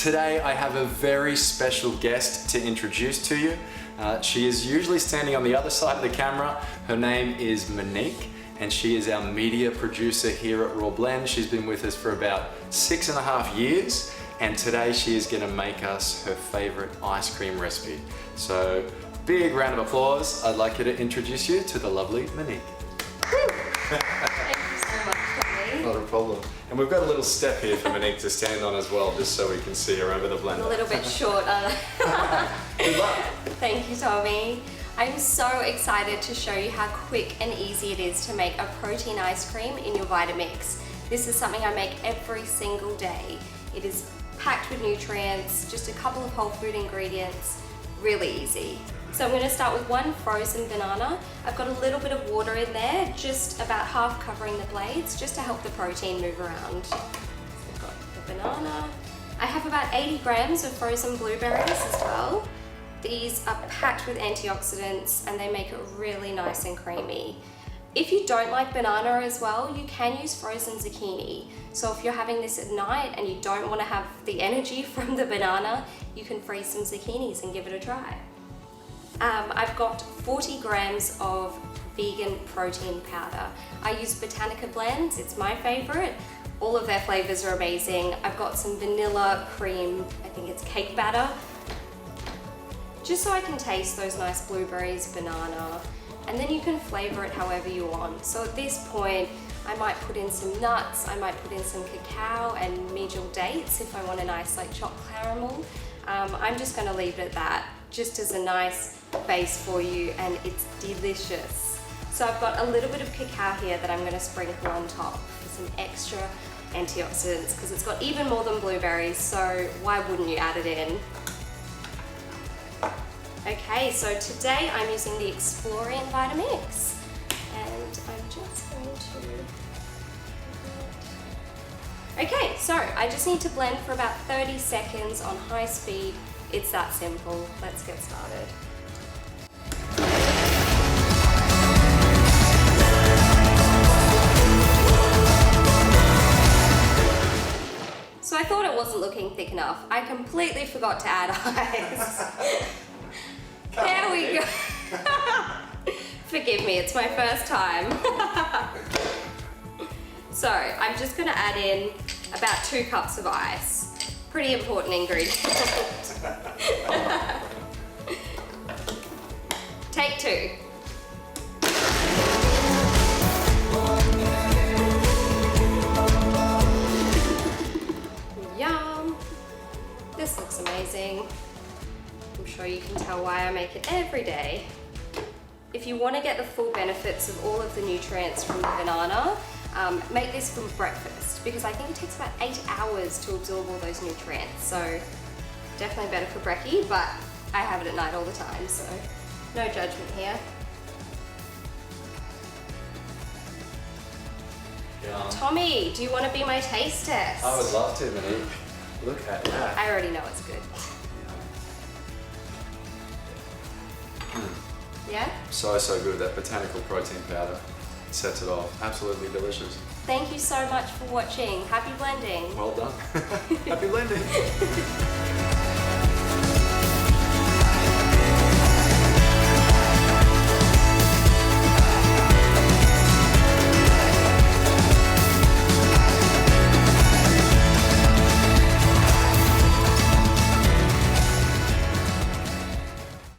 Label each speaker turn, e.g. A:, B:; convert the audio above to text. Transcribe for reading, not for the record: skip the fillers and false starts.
A: Today I have a very special guest to introduce to you. She is usually standing on the other side of the camera. Her name is Monique and she is our media producer here at Raw Blend. She's been with us for about 6.5 years and today she is going to make us her favorite ice cream recipe. So big round of applause. I'd like you to introduce you to the lovely Monique. Not a problem. And we've got a little step here for Monique to stand on as well, just so we can see her over the blender.
B: A little bit short.
A: Good luck.
B: Thank you, Tommy. I'm so excited to show you how quick and easy it is to make a protein ice cream in your Vitamix. This is something I make every single day. It is packed with nutrients, just a couple of whole food ingredients, really easy. So I'm going to start with one frozen banana. I've got a little bit of water in there, just about half covering the blades, just to help the protein move around. So I've got the banana. I have about 80 grams of frozen blueberries as well. These are packed with antioxidants and they make it really nice and creamy. If you don't like banana as well, you can use frozen zucchini. So if you're having this at night and you don't want to have the energy from the banana, you can freeze some zucchinis and give it a try. I've got 40 grams of vegan protein powder. I use Botanica blends, it's my favorite. All of their flavors are amazing. I've got some vanilla cream, I think it's cake batter, just so I can taste those nice blueberries, banana, and then you can flavor it however you want. So at this point, I might put in some nuts, I might put in some cacao and medial dates if I want a nice like chocolate caramel. I'm just gonna leave it at that, just as a nice base for you, and it's delicious. So I've got a little bit of cacao here that I'm going to sprinkle on top for some extra antioxidants, because it's got even more than blueberries, so why wouldn't you add it in? Okay, so today I'm using the Explorian Vitamix, and I'm just going to... Okay, so I just need to blend for about 30 seconds on high speed. It's that simple. Let's get started. So I thought it wasn't looking thick enough. I completely forgot to add ice. There we go. Forgive me, it's my first time. So I'm just gonna add in about 2 cups of ice. Pretty important ingredient. Take 2. Yum! This looks amazing. I'm sure you can tell why I make it every day. If you want to get the full benefits of all of the nutrients from the banana, make this for breakfast, because I think it takes about 8 hours to absorb all those nutrients. So definitely better for brekkie, but I have it at night all the time, so no judgment here.
A: Yeah.
B: Tommy, do you want to be my taste test?
A: I would love to, Monique. Look at that.
B: I already know it's good. Yeah?
A: So good. That botanical protein powder sets it off. Absolutely delicious.
B: Thank you so much for watching. Happy blending.
A: Well done. Happy blending.